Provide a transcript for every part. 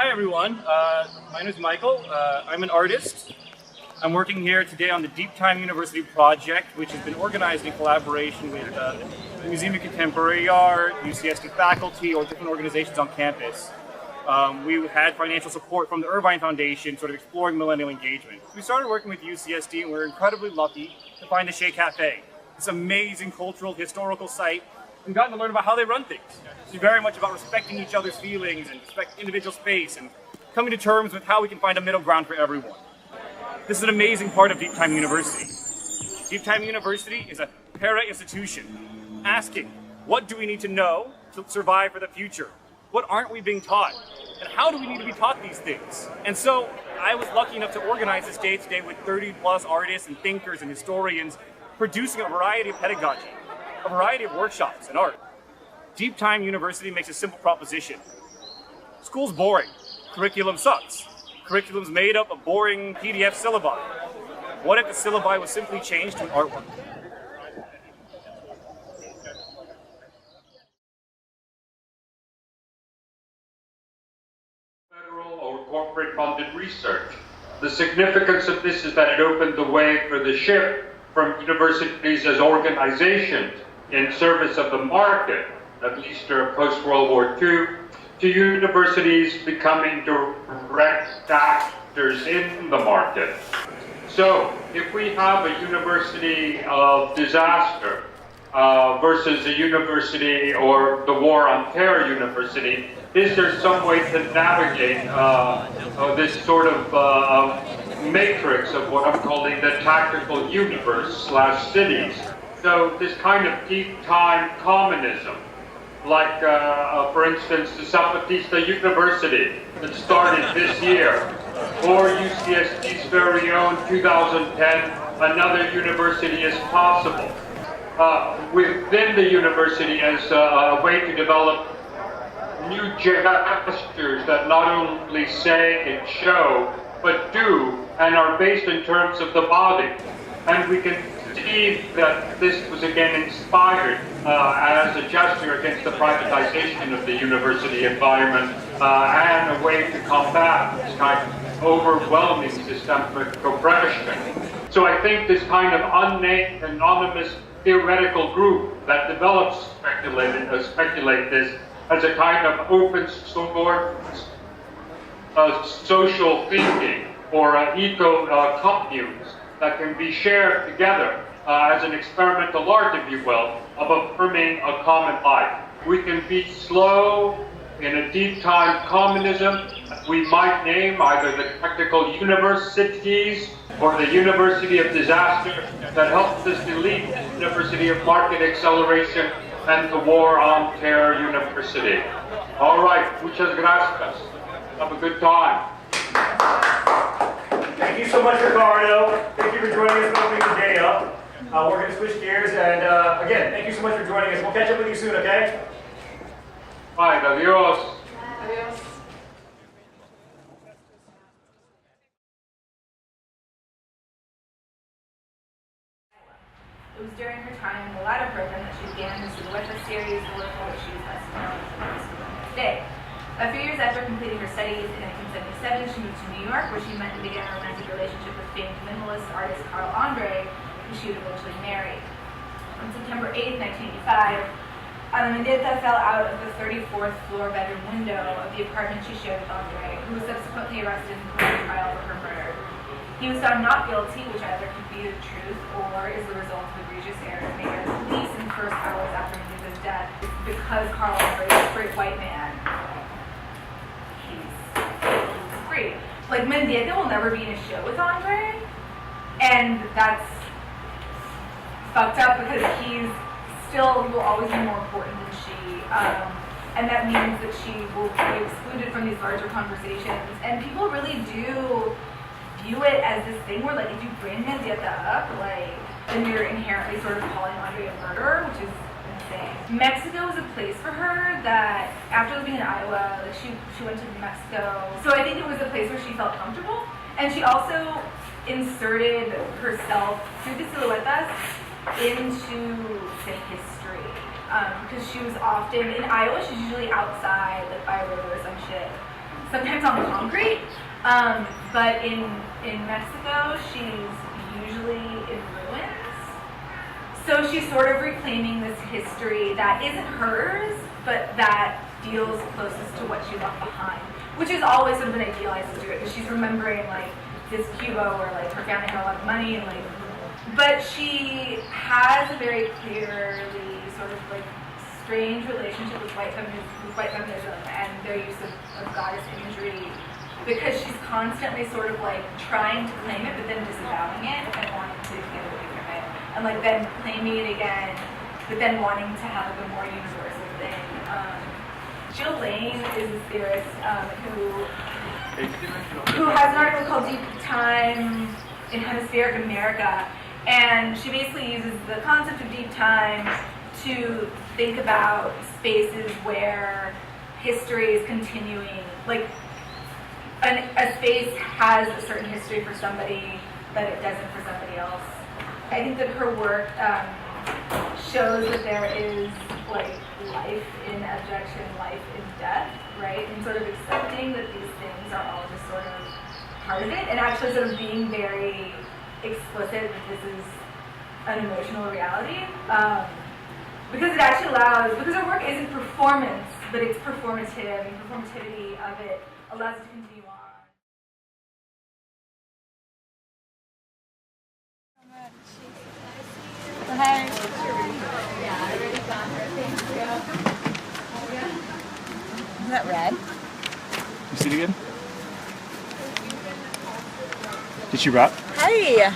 Hi everyone, my name is Michael. I'm an artist. I'm working here today on the Deep Time University project, which has been organized in collaboration with the Museum of Contemporary Art, UCSD faculty, or different organizations on campus. We had financial support from the Irvine Foundation, sort of exploring millennial engagement. We started working with UCSD and we were incredibly lucky to find the Café, this amazing cultural, historical site, and gotten to learn about how they run things. It's very much about respecting each other's feelings and respect individual space and coming to terms with how we can find a middle ground for everyone. This is an amazing part of Deep Time University. Deep Time University is a para-institution asking, what do we need to know to survive for the future? What aren't we being taught? And how do we need to be taught these things? And so I was lucky enough to organize this day today with 30+ artists and thinkers and historians producing a variety of pedagogy, a variety of workshops and art. Deep Time University makes a simple proposition. School's boring. Curriculum sucks. Curriculum's made up of boring PDF syllabi. What if the syllabi was simply changed to an artwork? Federal or corporate funded research. The significance of this is that it opened the way for the shift from universities as organizations in service of the market, at least post-World War II, to universities becoming direct actors in the market. So, if we have a university of disaster versus a university or the War on Terror university, is there some way to navigate this sort of matrix of what I'm calling the tactical universe / cities? So this kind of deep time communism, like for instance the Zapatista University that started this year, or UCSD's very own 2010 Another University is Possible. Within the university as a way to develop new gestures that not only say and show, but do, and are based in terms of the body. And we can see that this was again inspired as a gesture against the privatization of the university environment and a way to combat this kind of overwhelming systemic oppression. So I think this kind of unnamed, anonymous, theoretical group that develops speculate this as a kind of open source social thinking or eco-communes that can be shared together as an experimental art, if you will, of affirming a common life. We can be slow in a deep time communism. We might name either the tactical universities or the University of Disaster that helps us delete the University of Market Acceleration and the War on Terror University. All right, muchas gracias. Have a good time. Thank you so much, Ricardo. Thank you for joining us and opening the day up. We're going to switch gears, and again, thank you so much for joining us. We'll catch up with you soon, okay? Bye, adios. Adios. It was during her time in the latter program that she began her Syllabi series, the work for which she is best known today. A few years after completing her studies in 1977, she moved to New York, where she met and began a romantic relationship with famed minimalist artist Carl Andre, who she would eventually marry. On September 8, 1985, Mendieta fell out of the 34th floor bedroom window of the apartment she shared with Andre, who was subsequently arrested and put on trial for her murder. He was found not guilty, which either could be the truth or is the result of egregious errors made by the police in the first hours after Mendieta's death, because Carl Andre is a straight white man. Like, Mendieta will never be in a show with Andre, and that's fucked up because he will always be more important than she, and that means that she will be excluded from these larger conversations, and people really do view it as this thing where, like, if you bring Mendieta up, like, then you're inherently sort of calling Andre a murderer, which is Mexico was a place for her that, after living in Iowa, like she went to Mexico. So I think it was a place where she felt comfortable. And she also inserted herself through the silhouettes into, say, history. Because she was often, in Iowa, she's usually outside, like by a river or some shit. sometimes on concrete. But in Mexico, she's usually in ruins. So she's sort of reclaiming this history that isn't hers, but that feels closest to what she left behind, which is always sort of an idealized history, because she's remembering like this Cuba where like her family had a lot of money and like, but she has a very clearly sort of like strange relationship with white feminism and their use of goddess imagery, because she's constantly sort of like trying to claim it but then disavowing it and wanting to get away from it, and like then claiming it again but then wanting to have like a more universal thing. Jill Lane is a theorist who has an article called Deep Time in Hemispheric America, and she basically uses the concept of deep time to think about spaces where history is continuing, like a space has a certain history for somebody but it doesn't for somebody else. I think that her work shows that there is like life in abjection, life in death, right? And sort of accepting that these things are all just sort of part of it, and actually sort of being very explicit that this is an emotional reality. Because it actually allows, because our work isn't performance, but it's performative, and performativity of it allows it to continue on. Hi. Is that red? You see it again? Did she rap? Hi.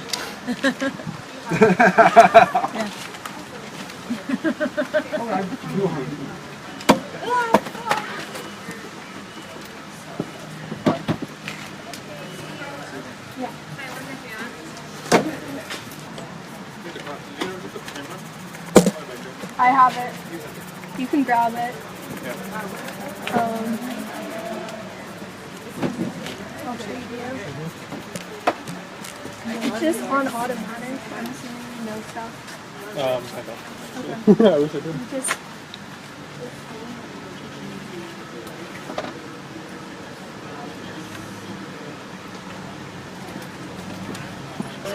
I have it. You can grab it. I'll trade you. Just on automatic. I'm assuming no stuff. I don't. Okay. I wish I did. Just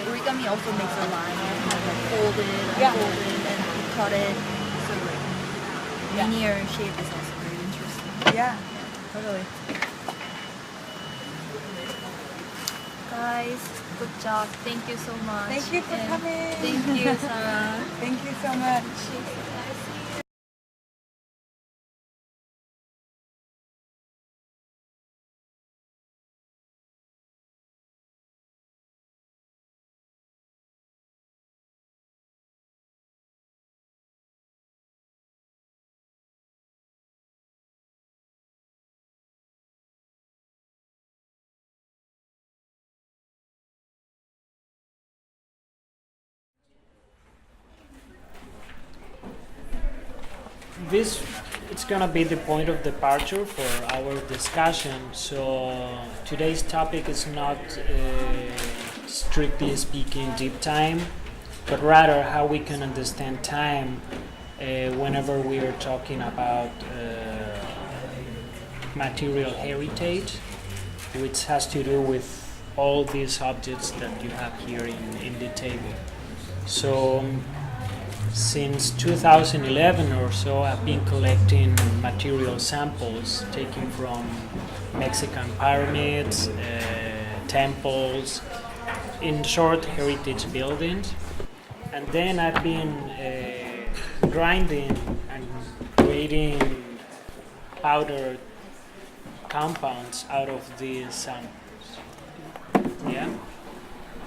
Origami also makes a line, like folded, unfolded, and cut it. So like linear shape is also very interesting. Yeah, totally. Guys, good job. Thank you so much. Thank you for coming. Thank you, Sarah. Thank you so much. This it's gonna be the point of departure for our discussion. So today's topic is not strictly speaking deep time, but rather how we can understand time whenever we are talking about material heritage, which has to do with all these objects that you have here in the table. So since 2011 or so, I've been collecting material samples taken from Mexican pyramids, temples, in short, heritage buildings. And then I've been grinding and creating powdered compounds out of these samples. Yeah.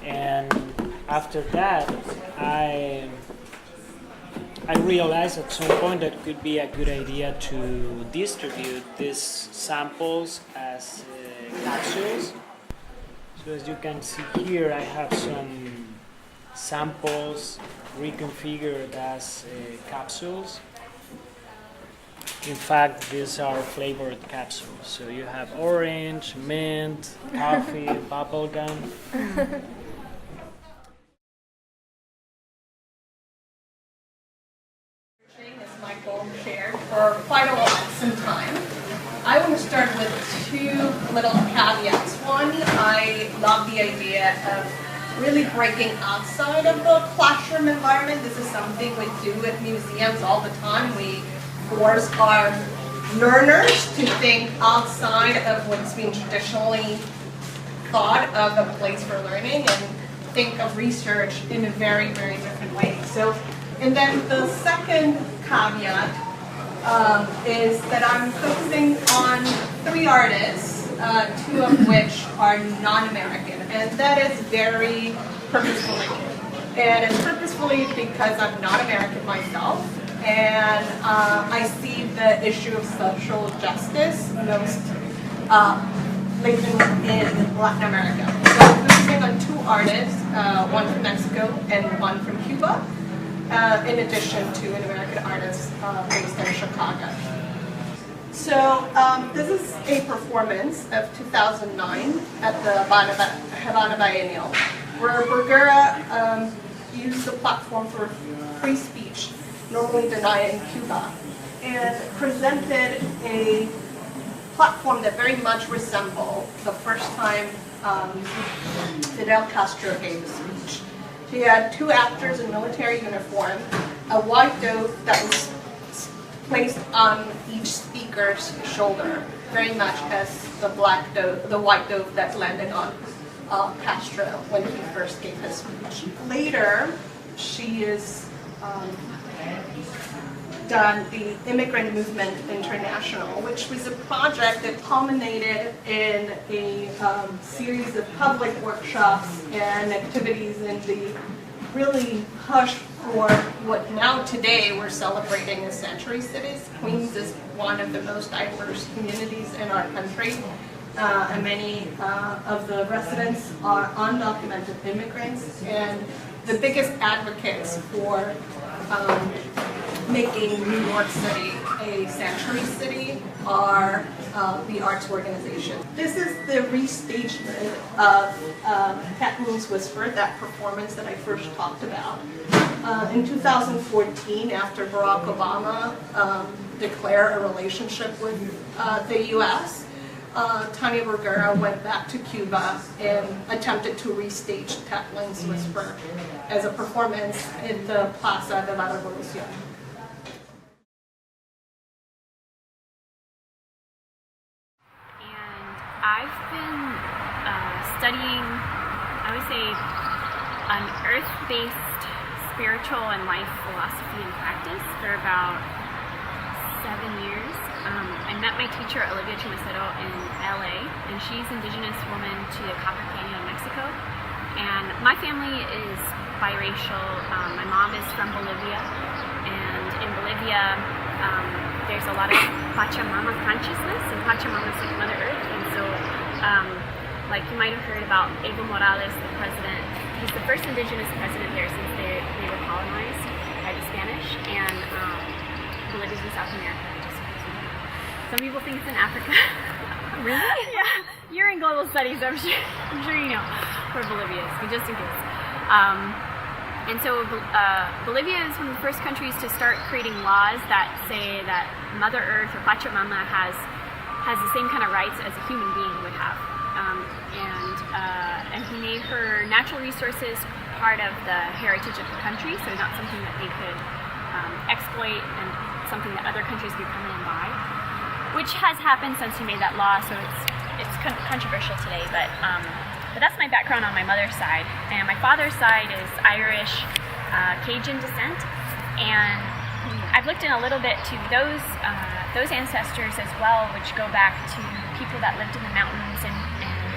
And after that, I realized at some point that it could be a good idea to distribute these samples as capsules. So as you can see here, I have some samples reconfigured as capsules. In fact, these are flavored capsules. So you have orange, mint, coffee, bubblegum. As Michael shared, for quite a lot some time. I want to start with two little caveats. One, I love the idea of really breaking outside of the classroom environment. This is something we do at museums all the time. We force our learners to think outside of what's been traditionally thought of a place for learning and think of research in a very, very different way. So, and then the second caveat is that I'm focusing on 3 artists, 2 of which are non-American, and that is very purposefully. And it's purposefully because I'm not American myself, and I see the issue of social justice most latent in Latin America. So I'm focusing on 2 artists, one from Mexico and one from Cuba, in addition to an American artist based in Chicago. So this is a performance of 2009 at the Havana Biennial, where Bergara used the platform for free speech, normally denied in Cuba, and presented a platform that very much resembled the first time Fidel Castro gave a speech. He had 2 actors in military uniform, a white dove that was placed on each speaker's shoulder, very much as the white dove that landed on Castro when he first gave his speech. Later, she is done the Immigrant Movement International, which was a project that culminated in a series of public workshops and activities in the really push for what now today we're celebrating as sanctuary cities. Queens is one of the most diverse communities in our country, and many of the residents are undocumented immigrants, and the biggest advocates for making New York City a sanctuary city are the arts organization. This is the restagement of Cat Moon's Whisper, that performance that I first talked about. In 2014, after Barack Obama declared a relationship with the U.S., Tanya Bergara went back to Cuba and attempted to restage Cat Moon's Whisper as a performance in the Plaza de la Revolucion. I've been studying, I would say, an earth-based spiritual and life philosophy and practice for about 7 years. I met my teacher, Olivia Chumacero, in LA, and she's an indigenous woman to the Copper Canyon, Mexico. And my family is biracial. My mom is from Bolivia, and in Bolivia, there's a lot of Pachamama consciousness, and Pachamama is like Mother Earth. And so, like you might have heard about Evo Morales, the president. He's the first indigenous president there since they were colonized by the Spanish, and Bolivia's in South America. Some people think it's in Africa. Really? Yeah. You're in global studies, I'm sure you know where Bolivia is, but just in case. And so Bolivia is one of the first countries to start creating laws that say that Mother Earth or Pachamama has the same kind of rights as a human being would have. And he made her natural resources part of the heritage of the country, so not something that they could exploit and something that other countries could come in and buy, which has happened since he made that law, so it's controversial today, but that's my background on my mother's side. And my father's side is Irish, Cajun descent, and I've looked in a little bit to those ancestors as well, which go back to people that lived in the mountains and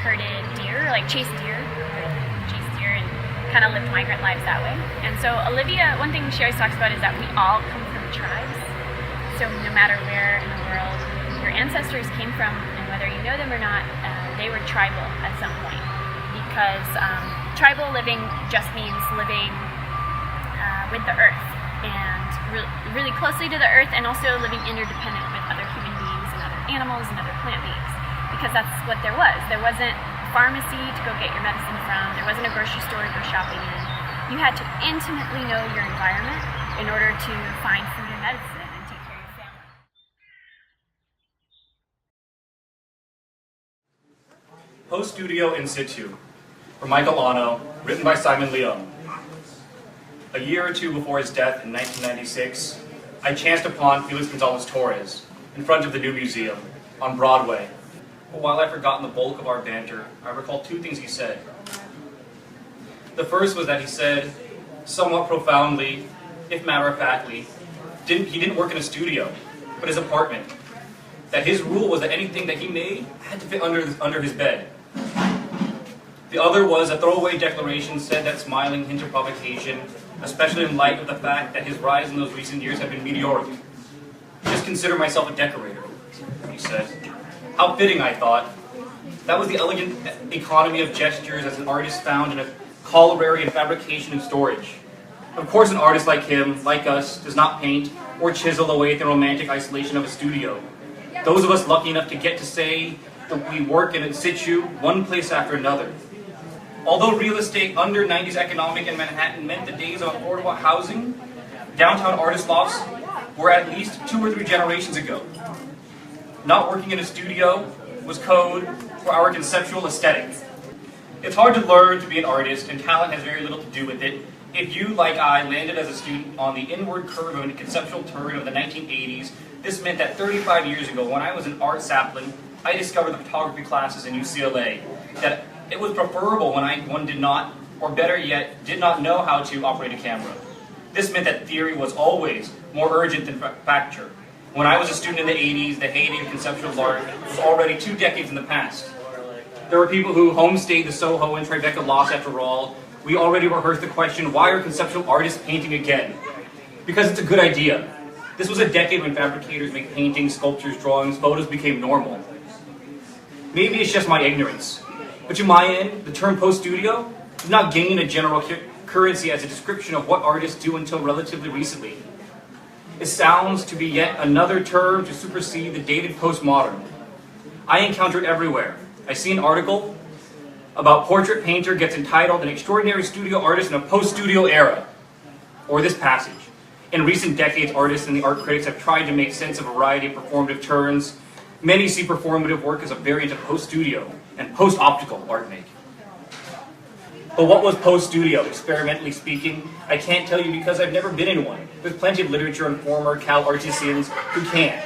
herded deer, like chased deer and kind of lived migrant lives that way. And so Olivia, one thing she always talks about is that we all come from tribes. So no matter where in the world your ancestors came from, and whether you know them or not, they were tribal at some point. Because tribal living just means living with the earth and really closely to the earth, and also living interdependent with other human beings and other animals and other plant beings. Because that's what there was. There wasn't a pharmacy to go get your medicine from. There wasn't a grocery store to go shopping in. You had to intimately know your environment in order to find food and medicine. Post Studio in Situ, from Michael Ano, written by Simon Leung. A year or two before his death in 1996, I chanced upon Felix Gonzalez Torres in front of the new museum on Broadway. But while I've forgotten the bulk of our banter, I recall two things he said. The first was that he said, somewhat profoundly, if matter-of-factly, he didn't work in a studio, but his apartment. That his rule was that anything that he made had to fit under his bed. The other was a throwaway declaration said that smiling hint of provocation, especially in light of the fact that his rise in those recent years had been meteoric. Just consider myself a decorator, he said. How fitting, I thought. That was the elegant economy of gestures as an artist found in a colliery and fabrication and storage. Of course, an artist like him, like us, does not paint or chisel away at the romantic isolation of a studio. Those of us lucky enough to get to say that we work in situ, one place after another. Although real estate under 90s economic in Manhattan meant the days of affordable housing, downtown artist lofts were at least 2 or 3 generations ago. Not working in a studio was code for our conceptual aesthetic. It's hard to learn to be an artist, and talent has very little to do with it. If you, like I, landed as a student on the inward curve of a conceptual turn of the 1980s, this meant that 35 years ago, when I was an art sapling, I discovered the photography classes in UCLA, that it was preferable when one did not, or better yet, did not know how to operate a camera. This meant that theory was always more urgent than facture. When I was a student in the 80s, the heyday of conceptual art was already 2 decades in the past. There were people who homestayed the Soho and Tribeca Loss after all. We already rehearsed the question, why are conceptual artists painting again? Because it's a good idea. This was a decade when fabricators make paintings, sculptures, drawings, photos became normal. Maybe it's just my ignorance. But to my end, the term post-studio did not gain a general currency as a description of what artists do until relatively recently. It sounds to be yet another term to supersede the dated postmodern. I encounter it everywhere. I see an article about portrait painter gets entitled an extraordinary studio artist in a post-studio era. Or this passage. In recent decades, artists and the art critics have tried to make sense of a variety of performative turns. Many see performative work as a variant of post-studio and post-optical art making. But what was post-studio, experimentally speaking? I can't tell you because I've never been in one. There's plenty of literature on former Cal artisans who can.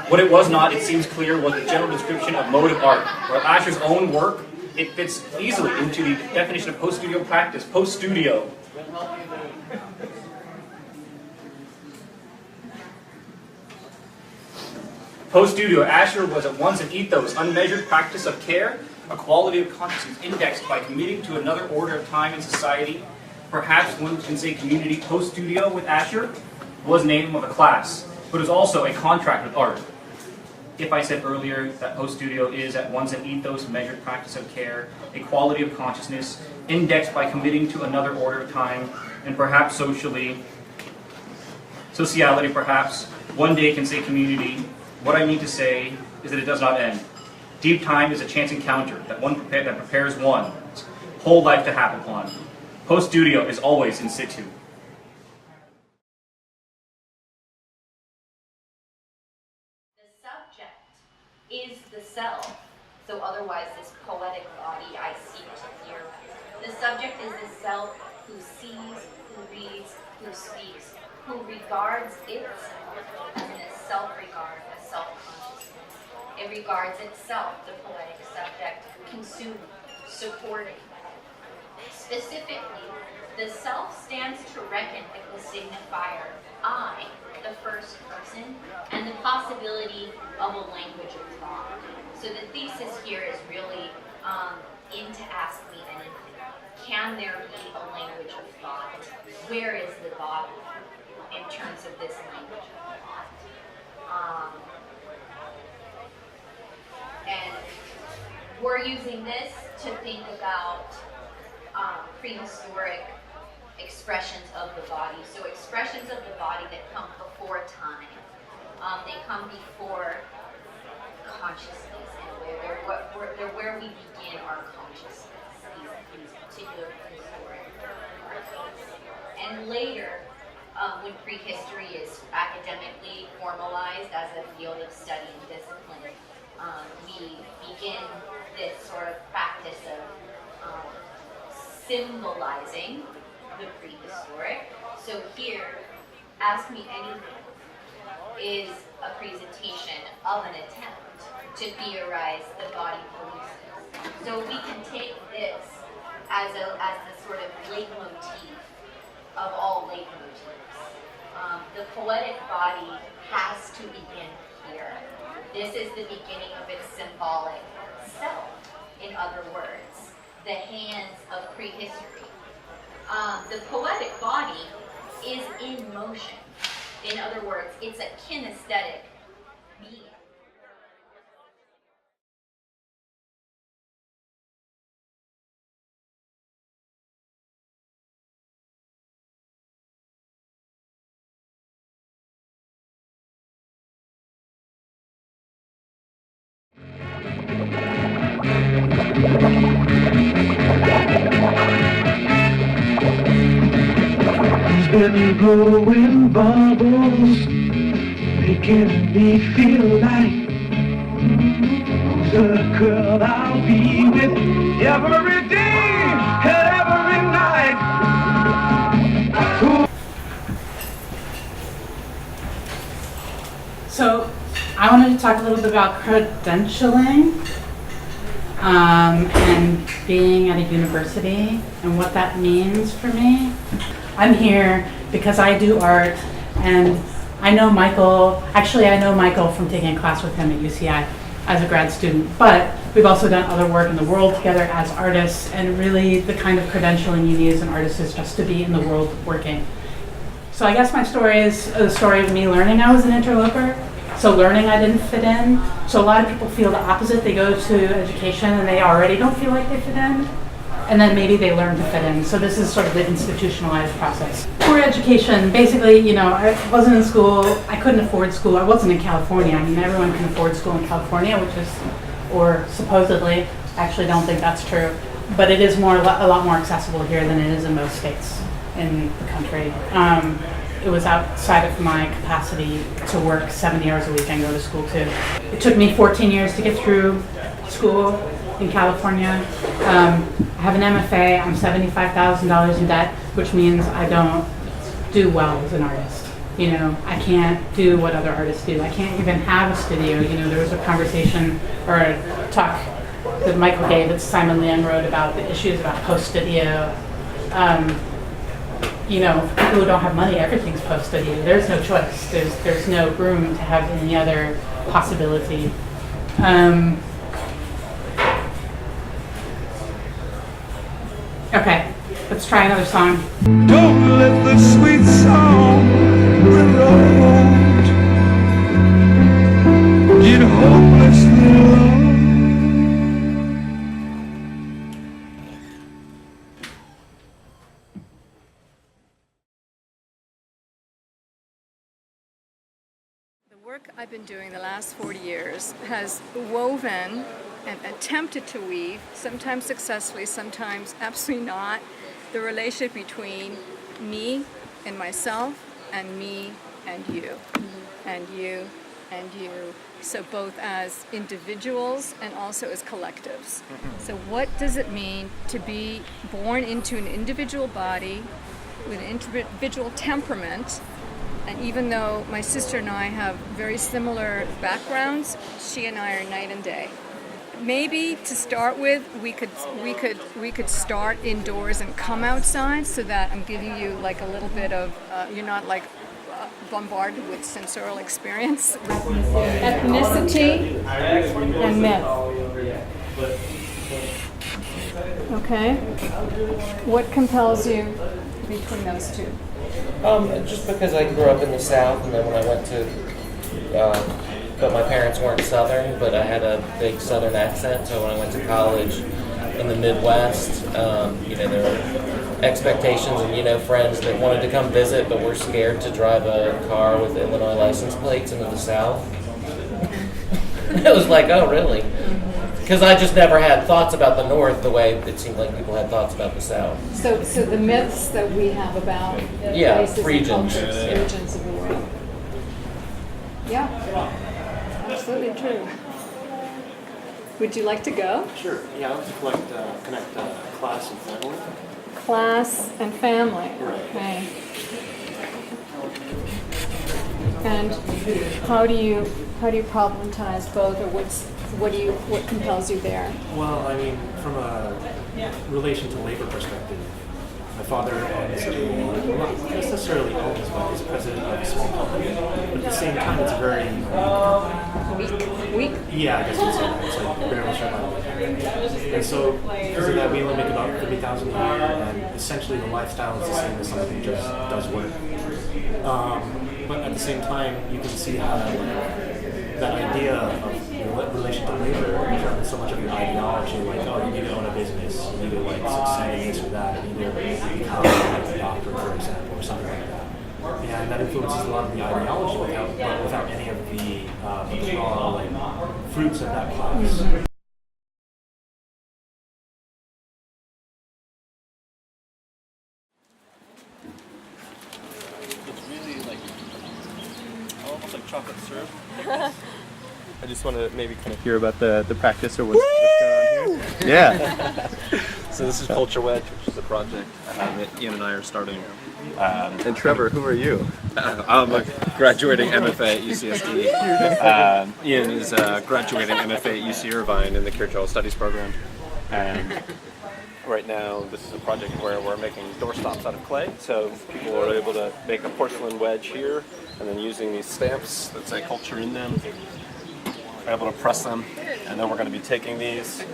What it was not, it seems clear, was a general description of mode of art. While Asher's own work, it fits easily into the definition of post-studio practice. Post-studio. Post-studio, Asher was at once an ethos, unmeasured practice of care, a quality of consciousness indexed by committing to another order of time and society. Perhaps one can say community. Post-studio with Asher was the name of a class, but is also a contract with art. If I said earlier that post-studio is at once an ethos, measured practice of care, a quality of consciousness, indexed by committing to another order of time, and perhaps sociality, perhaps, one day can say community. What I mean to say is that it does not end. Deep time is a chance encounter that prepares one's whole life to happen upon. Post-studio is always in situ. The subject is the self, so otherwise this poetic body I seek to hear. The subject is the self who sees, who reads, who speaks, who regards itself as a self-regard, a self-consciousness. It regards itself, the poetic subject, consuming, supporting. Specifically, the self stands to reckon with the signifier I, the first person, and the possibility of a language of thought. So the thesis here is really to ask me anything. Can there be a language of thought? Where is the body in terms of this language of thought? And we're using this to think about prehistoric expressions of the body. So expressions of the body that come before time. They come before consciousness, and they're where we begin our consciousness, these particular prehistoric archives. And later, when prehistory is academically formalized as a field of study and discipline, we begin this sort of practice of symbolizing the prehistoric. So here, Ask Me Anything is a presentation of an attempt to theorize the body hallucinations. So we can take this as the sort of leitmotif of all leitmotifs. The poetic body has to begin here. This is the beginning of its symbolic self, in other words, the hands of prehistory. The poetic body is in motion. In other words, it's a kinesthetic being. Been blowing bubbles, making me feel like the girl I'll be with every day and every night. So I wanted to talk a little bit about credentialing and being at a university and what that means for me. I'm here because I do art, and I know Michael, actually I know Michael from taking a class with him at UCI as a grad student, but we've also done other work in the world together as artists, and really the kind of credentialing you need as an artist is just to be in the world working. So I guess my story is the story of me learning I was an interloper, so learning I didn't fit in. So a lot of people feel the opposite. They go to education and they already don't feel like they fit in, and then maybe they learn to fit in. So this is sort of the institutionalized process. Poor education, basically, you know, I wasn't in school, I couldn't afford school, I wasn't in California. I mean, everyone can afford school in California, which is, or supposedly, I actually don't think that's true, but it is a lot more accessible here than it is in most states in the country. It was outside of my capacity to work 70 hours a week and go to school too. It took me 14 years to get through school in California. I have an MFA, I'm $75,000 in debt, which means I don't do well as an artist. You know, I can't do what other artists do. I can't even have a studio. You know, there was a conversation or a talk that Michael gave that Simon Leung wrote about the issues about post-studio. You know, for people who don't have money, everything's post-studio. There's no choice. There's no room to have any other possibility. Okay, let's try another song. Don't let the sweet song erode. Get hopelessly alone. The work I've been doing the last 40 years has woven and attempted to weave, sometimes successfully, sometimes absolutely not, the relationship between me and myself and me and you, and you and you. So both as individuals and also as collectives. So what does it mean to be born into an individual body with an individual temperament? And even though my sister and I have very similar backgrounds, she and I are night and day. Maybe to start with, we could start indoors and come outside, so that I'm giving you like a little bit of you're not like bombarded with sensorial experience. Ethnicity and myth. Okay. What compels you between those two? Just because I grew up in the South, and then when I went to, but my parents weren't Southern, but I had a big Southern accent, so when I went to college in the Midwest, you know, there were expectations and, you know, friends that wanted to come visit, but were scared to drive a car with Illinois license plates into the South. It was like, oh, really? Because I just never had thoughts about the North the way it seemed like people had thoughts about the South. So the myths that we have about places regions, and cultures, regions of the world. Yeah, absolutely true. Would you like to go? Sure. Yeah, I like to connect class and family. Class and family. Right. Okay. And how do you problematize both, or what compels you there? Well, I mean, from a relation to labor perspective, my father owns not necessarily owns, but is president of a small company. But at the same time, it's a very weak. Yeah, I guess you'd say that. It's like barely surviving. And so, because of that, we only make about $30,000 a year, and essentially the lifestyle is the same as somebody who just does work. But at the same time, you can see how that idea of relation to labor becomes so much of your ideology, like, oh, you need to own a business, you need to like succeed in this or that, you need to become like a doctor, for example, or something like that. And that influences a lot of the ideology without any of the fruits of that class. Chocolate syrup. I just want to maybe kind of hear about the practice or what's going on here. Yeah. So this is Culture Wedge, which is a project that Ian and I are starting. And Trevor, who are you? I'm a graduating MFA at UCSD. Ian is graduating MFA at UC Irvine in the Cultural Studies program. And right now, this is a project where we're making doorstops out of clay. So people are able to make a porcelain wedge here, and then using these stamps that say culture in them, we're able to press them. And then we're going to be taking these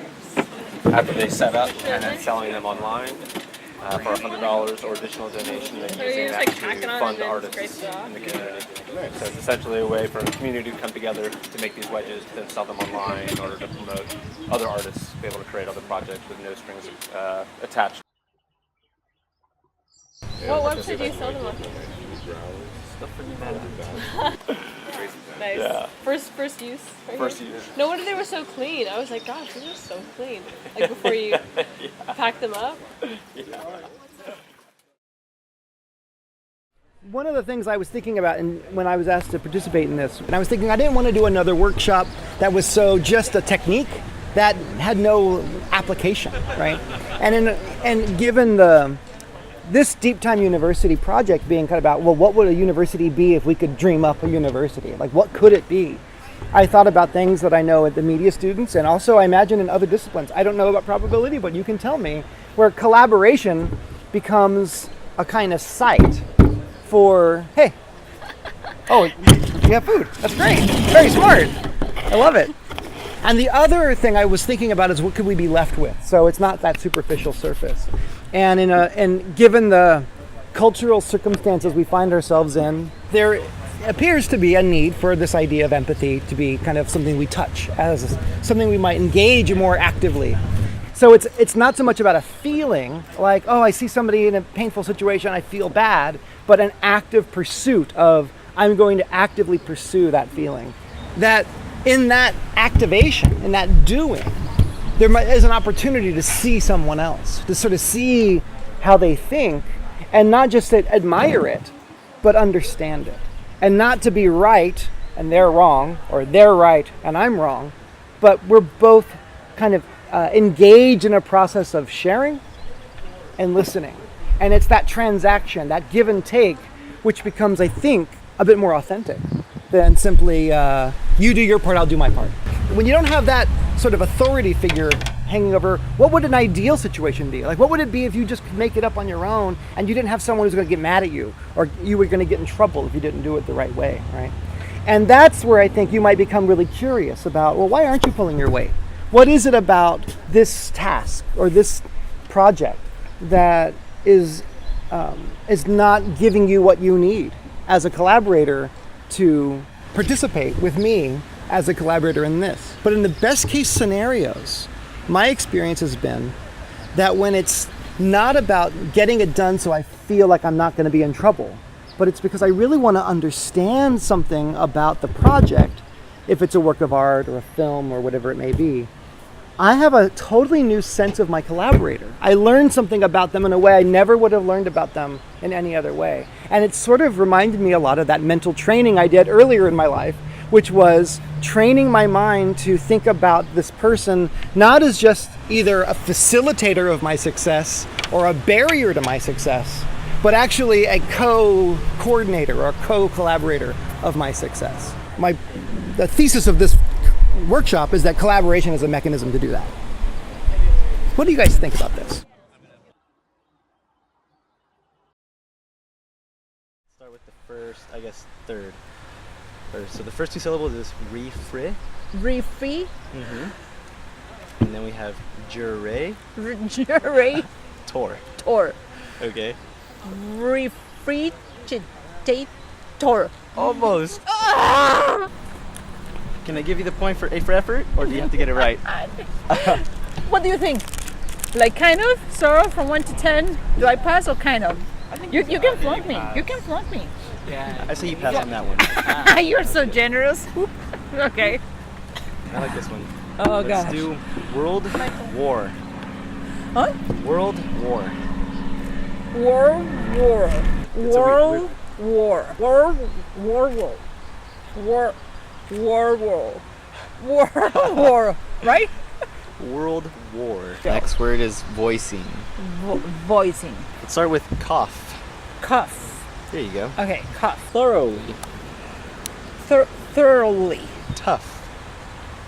after they set up and then selling them online for $100 or additional donation, and using that to fund artists in the community. So it's essentially a way for the community to come together to make these wedges, to sell them online in order to promote other artists, be able to create other projects with no strings attached. What website do you sell them on? Nice. Yeah. First use. Right First here. use. No wonder they were so clean. I was like, gosh, these are so clean. Like before you pack them up. Yeah. One of the things I was thinking about when I was asked to participate in this, and I was thinking I didn't want to do another workshop that was so just a technique that had no application, right? And given this Deep Time University project being kind of about, well, what would a university be if we could dream up a university? Like, what could it be? I thought about things that I know at the media students, and also I imagine in other disciplines. I don't know about probability, but you can tell me, where collaboration becomes a kind of site for, hey, oh, you have food. That's great. Very smart. I love it. And the other thing I was thinking about is what could we be left with? So it's not that superficial surface. And given the cultural circumstances we find ourselves in, there appears to be a need for this idea of empathy to be kind of something we touch, as something we might engage more actively. So it's not so much about a feeling, like, oh, I see somebody in a painful situation, I feel bad, but an active pursuit of, I'm going to actively pursue that feeling. That in that activation, in that doing, there is an opportunity to see someone else, to sort of see how they think, and not just to admire it, but understand it. And not to be right and they're wrong, or they're right and I'm wrong, but we're both kind of engaged in a process of sharing and listening. And it's that transaction, that give and take, which becomes, I think, a bit more authentic than simply, you do your part, I'll do my part. When you don't have that sort of authority figure hanging over, what would an ideal situation be? Like, what would it be if you just could make it up on your own and you didn't have someone who's going to get mad at you, or you were going to get in trouble if you didn't do it the right way, right? And that's where I think you might become really curious about, well, why aren't you pulling your weight? What is it about this task or this project that is not giving you what you need as a collaborator to participate with me as a collaborator in this? But in the best case scenarios, my experience has been that when it's not about getting it done so I feel like I'm not going to be in trouble, but it's because I really want to understand something about the project, if it's a work of art or a film or whatever it may be, I have a totally new sense of my collaborator. I learned something about them in a way I never would have learned about them in any other way. And it sort of reminded me a lot of that mental training I did earlier in my life, which was training my mind to think about this person not as just either a facilitator of my success or a barrier to my success, but actually a co-coordinator or co-collaborator of my success. The thesis of this workshop is that collaboration is a mechanism to do that. What do you guys think about this? Start with the first, I guess, third. So the first two syllables is refri. Refri. And then we have jure. Jure. Tor. Tor. Okay. Refrigerator. Almost. Can I give you the point for A for effort, or do you have to get it right? What do you think? Like kind of, sort of, from 1 to 10? Do I pass or kind of? You can flunk me. You can flunk me. Yeah. I say you pass on that one. You're so generous. Okay. I like this one. Oh, Let's gosh. do World War. Huh? World War. World War. World War. World War. War. War. War. War. Right? World War. Next word is voicing. Voicing. Let's start with cough. Cough. There you go. Okay, cough. Thoroughly. Thoroughly. Tough.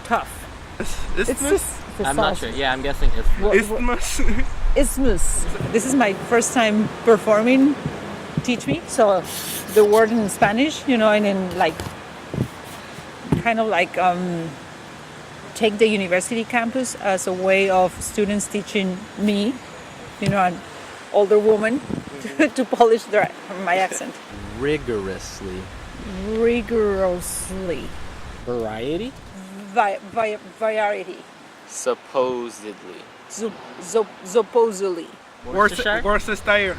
Tough. Isthmus? I'm not sure. Yeah, I'm guessing Isthmus. Isthmus. This is my first time performing Teach Me. So the word in Spanish, and in like, kind of like take the university campus as a way of students teaching me, an older woman, to polish my accent. Rigorously. Rigorously. Variety? Variety. Supposedly. Supposedly. Worcestershire. Worcestershire.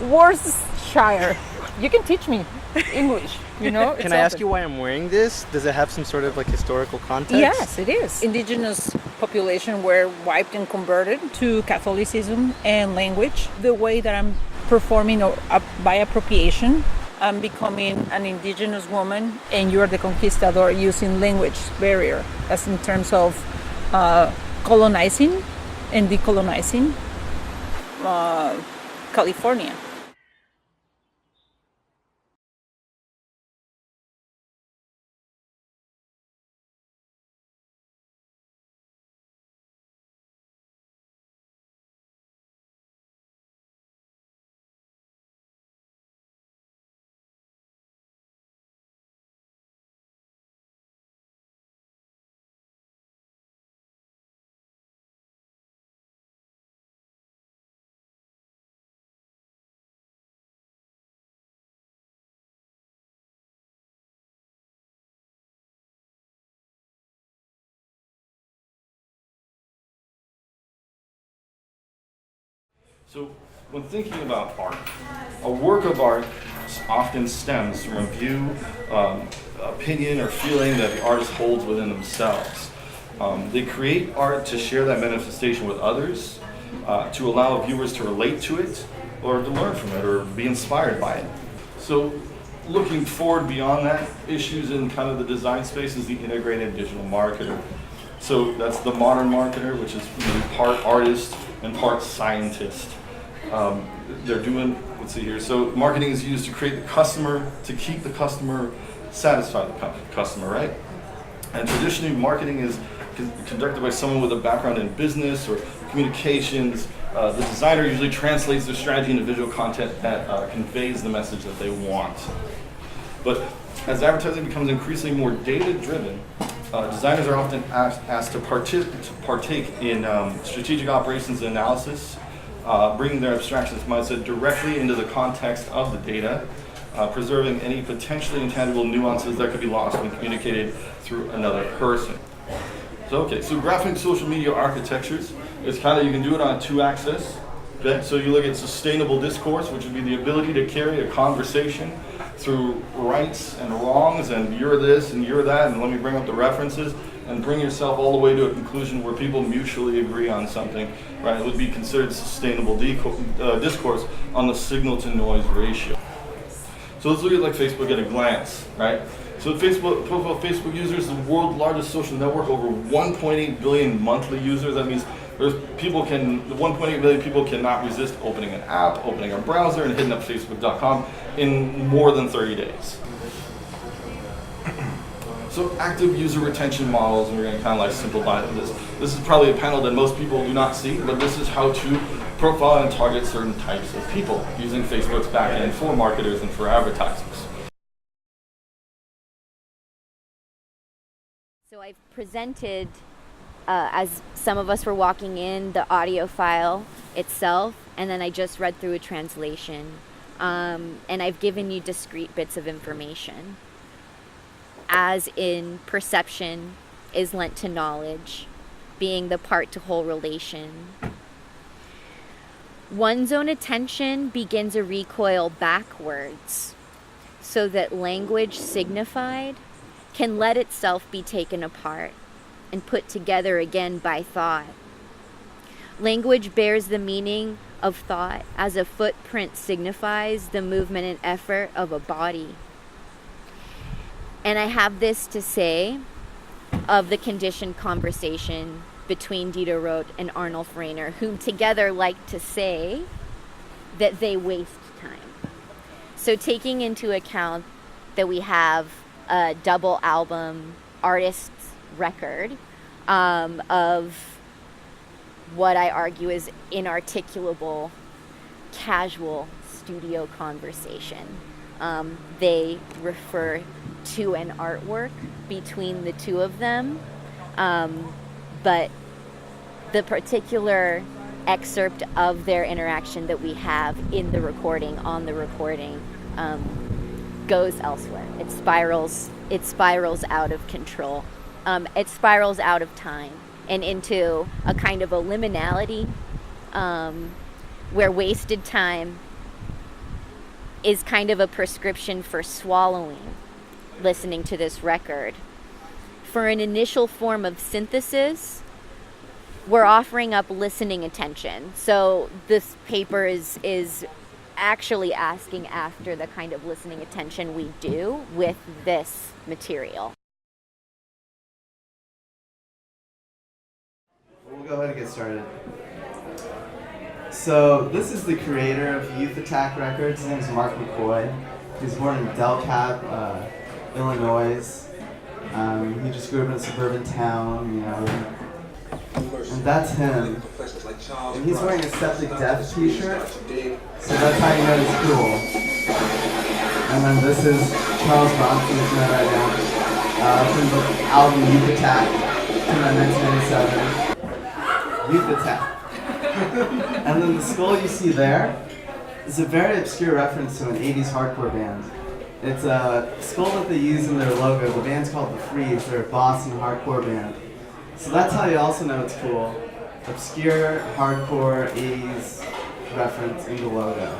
Worcestershire. You can teach me English, Can I ask you why I'm wearing this? Does it have some sort of like historical context? Yes, it is. Indigenous population were wiped and converted to Catholicism and language. The way that I'm performing by appropriation, I'm becoming an indigenous woman, and you're the conquistador using language barrier as in terms of colonizing and decolonizing California. So when thinking about art, a work of art often stems from a view, opinion, or feeling that the artist holds within themselves. They create art to share that manifestation with others, to allow viewers to relate to it, or to learn from it, or be inspired by it. So looking forward beyond that, issues in kind of the design space is the integrated digital marketer. So that's the modern marketer, which is part artist and part scientist. They're doing, let's see here, so marketing is used to create the customer, to keep the customer satisfied, the customer, right? And traditionally, marketing is conducted by someone with a background in business or communications. The designer usually translates their strategy into visual content that conveys the message that they want. But as advertising becomes increasingly more data-driven, designers are often asked to partake in strategic operations and analysis, bringing their abstractions mindset directly into the context of the data, preserving any potentially intangible nuances that could be lost when communicated through another person. So graphic social media architectures is kind of, you can do it on a 2-axis. Okay, so you look at sustainable discourse, which would be the ability to carry a conversation through rights and wrongs, and you're this and you're that, and let me bring up the references, and bring yourself all the way to a conclusion where people mutually agree on something, right? It would be considered sustainable discourse on the signal to noise ratio. So let's look at like Facebook at a glance, right? So Facebook, profile Facebook users, the world's largest social network, over 1.8 billion monthly users. That means there's people can, 1.8 billion people cannot resist opening an app, opening a browser, and hitting up Facebook.com in more than 30 days. So active user retention models, and we're going to kind of like simplify this. This is probably a panel that most people do not see, but this is how to profile and target certain types of people using Facebook's backend for marketers and for advertisers. So I've presented, as some of us were walking in, the audio file itself, and then I just read through a translation. And I've given you discrete bits of information. As in perception is lent to knowledge, being the part to whole relation. One's own attention begins a recoil backwards, so that language signified can let itself be taken apart and put together again by thought. Language bears the meaning of thought as a footprint signifies the movement and effort of a body. And I have this to say of the conditioned conversation between Diderot and Arnulf Rainer, whom together like to say that they waste time. So taking into account that we have a double album artist's record of what I argue is inarticulable, casual studio conversation. They refer to an artwork between the two of them, but the particular excerpt of their interaction that we have in the recording, on the recording, goes elsewhere. It spirals out of control. It spirals out of time and into a kind of a liminality where wasted time is kind of a prescription for swallowing listening to this record. For an initial form of synthesis, we're offering up listening attention. So this paper is actually asking after the kind of listening attention we do with this material. We'll go ahead and get started. So this is the creator of Youth Attack Records. His name is Mark McCoy. He was born in DeKalb, Illinois. He just grew up in a suburban town, you know. And that's him. And he's wearing a Septic Death t-shirt, so that's how you know he's cool. And then this is Charles Bronson, who's known right now, from the album Youth Attack, from 1997. Youth Attack. And then the skull you see there is a very obscure reference to an 80s hardcore band. It's a skull that they use in their logo. The band's called The Freeze. They're a Boston hardcore band. So that's how you also know it's cool. Obscure, hardcore, 80s reference in the logo.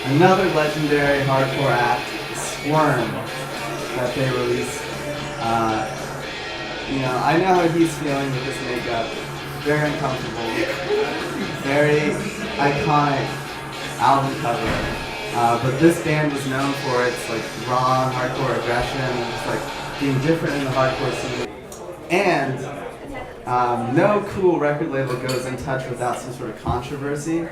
Another legendary hardcore act, Squirm, that they released. You know, I know how he's feeling with this makeup. Very uncomfortable. Very iconic album cover. But this band was known for its like raw hardcore aggression and just like being different in the hardcore scene. And no cool record label goes in touch without some sort of controversy.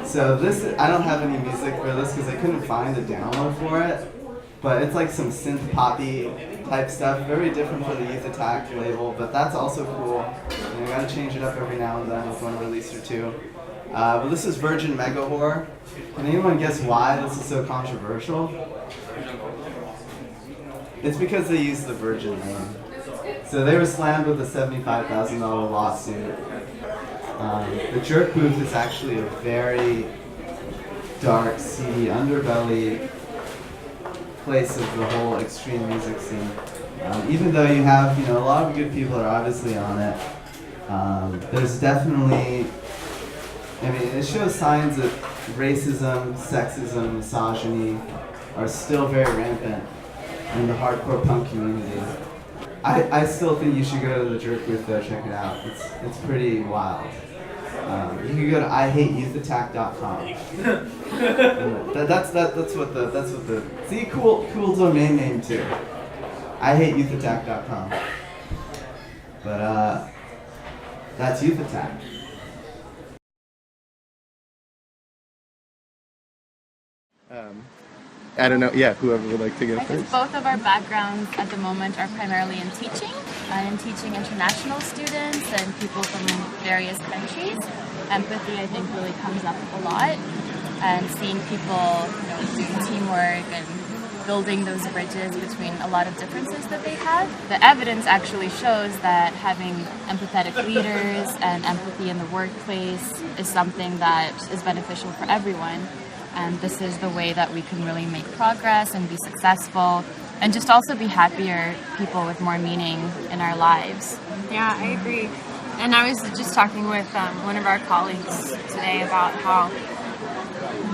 So this, I don't have any music for this because I couldn't find a download for it. But it's like some synth poppy type stuff, very different for the Youth Attack label, but that's also cool. You gotta change it up every now and then with one release or two. But this is Virgin Mega Whore. Can anyone guess why this is so controversial? It's because they used the Virgin name. So they were slammed with a $75,000 lawsuit. The Jerk Booth is actually a very dark, seedy underbelly place of the whole extreme music scene. Even though you have, a lot of good people are obviously on it, there's definitely, it shows signs that racism, sexism, misogyny are still very rampant in the hardcore punk community. I still think you should go to the Jerk Booth though, check it out. It's pretty wild. You can go to IHateYouthAttack.com. That's what the see cool domain name too. IHateYouthAttack.com. But that's Youth Attack. I don't know. Yeah, whoever would like to go first. Both of our backgrounds at the moment are primarily in teaching international students and people from various countries. Empathy, I think, really comes up a lot, and seeing people, doing teamwork and building those bridges between a lot of differences that they have. The evidence actually shows that having empathetic leaders and empathy in the workplace is something that is beneficial for everyone. And this is the way that we can really make progress and be successful and just also be happier people with more meaning in our lives. Yeah, I agree. And I was just talking with one of our colleagues today about how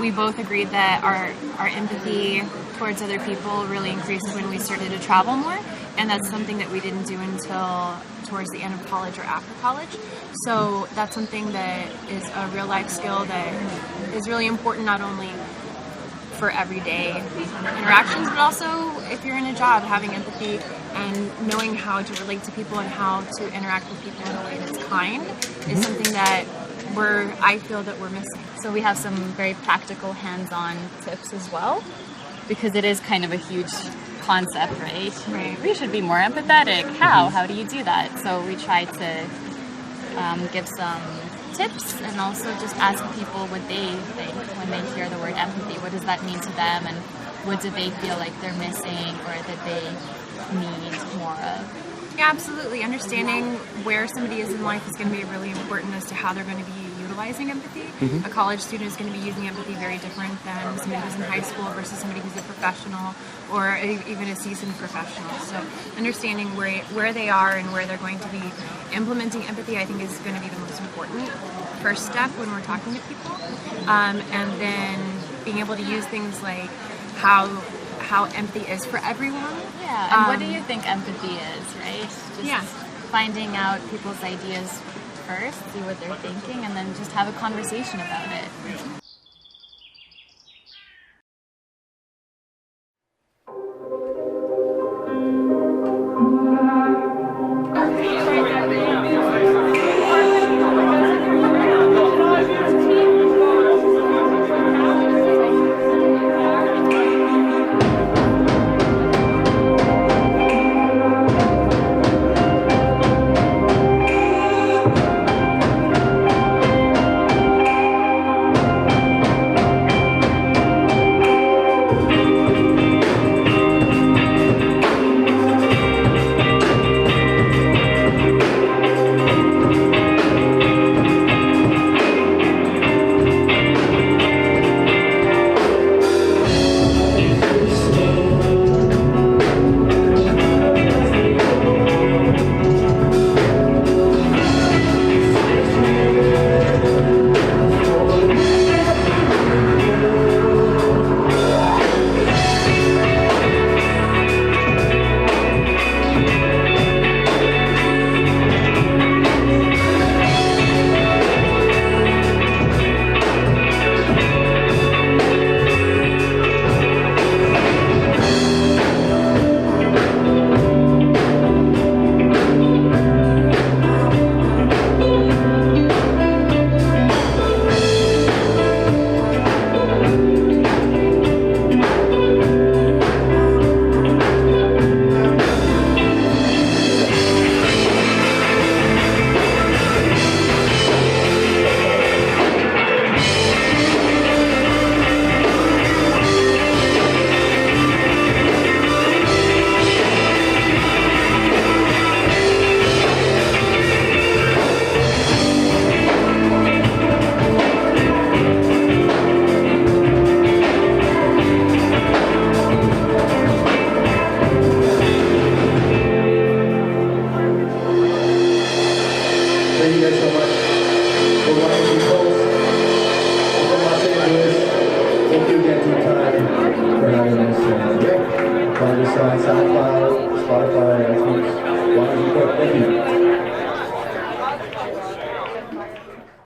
we both agreed that our empathy towards other people really increased when we started to travel more, and that's something that we didn't do until towards the end of college or after college. So that's something that is a real life skill that is really important not only for everyday interactions, but also if you're in a job, having empathy and knowing how to relate to people and how to interact with people in a way that's kind is something that I feel that we're missing. So we have some very practical hands-on tips as well, because it is kind of a huge concept, right? Right. We should be more empathetic. How do you do that? So we try to give some tips and also just ask people what they think when they hear the word empathy. What does that mean to them, and what do they feel like they're missing or that they need more of? Yeah, absolutely. Understanding where somebody is in life is going to be really important as to how they're going to be utilizing empathy. A college student is going to be using empathy very different than somebody who's in high school versus somebody who's a professional or even a seasoned professional. So understanding where they are and where they're going to be implementing empathy, I think, is going to be the most important first step when we're talking to people. And then being able to use things like how empathy is for everyone. Yeah, and what do you think empathy is, right? Just finding out people's ideas first, see what they're thinking, and then just have a conversation about it.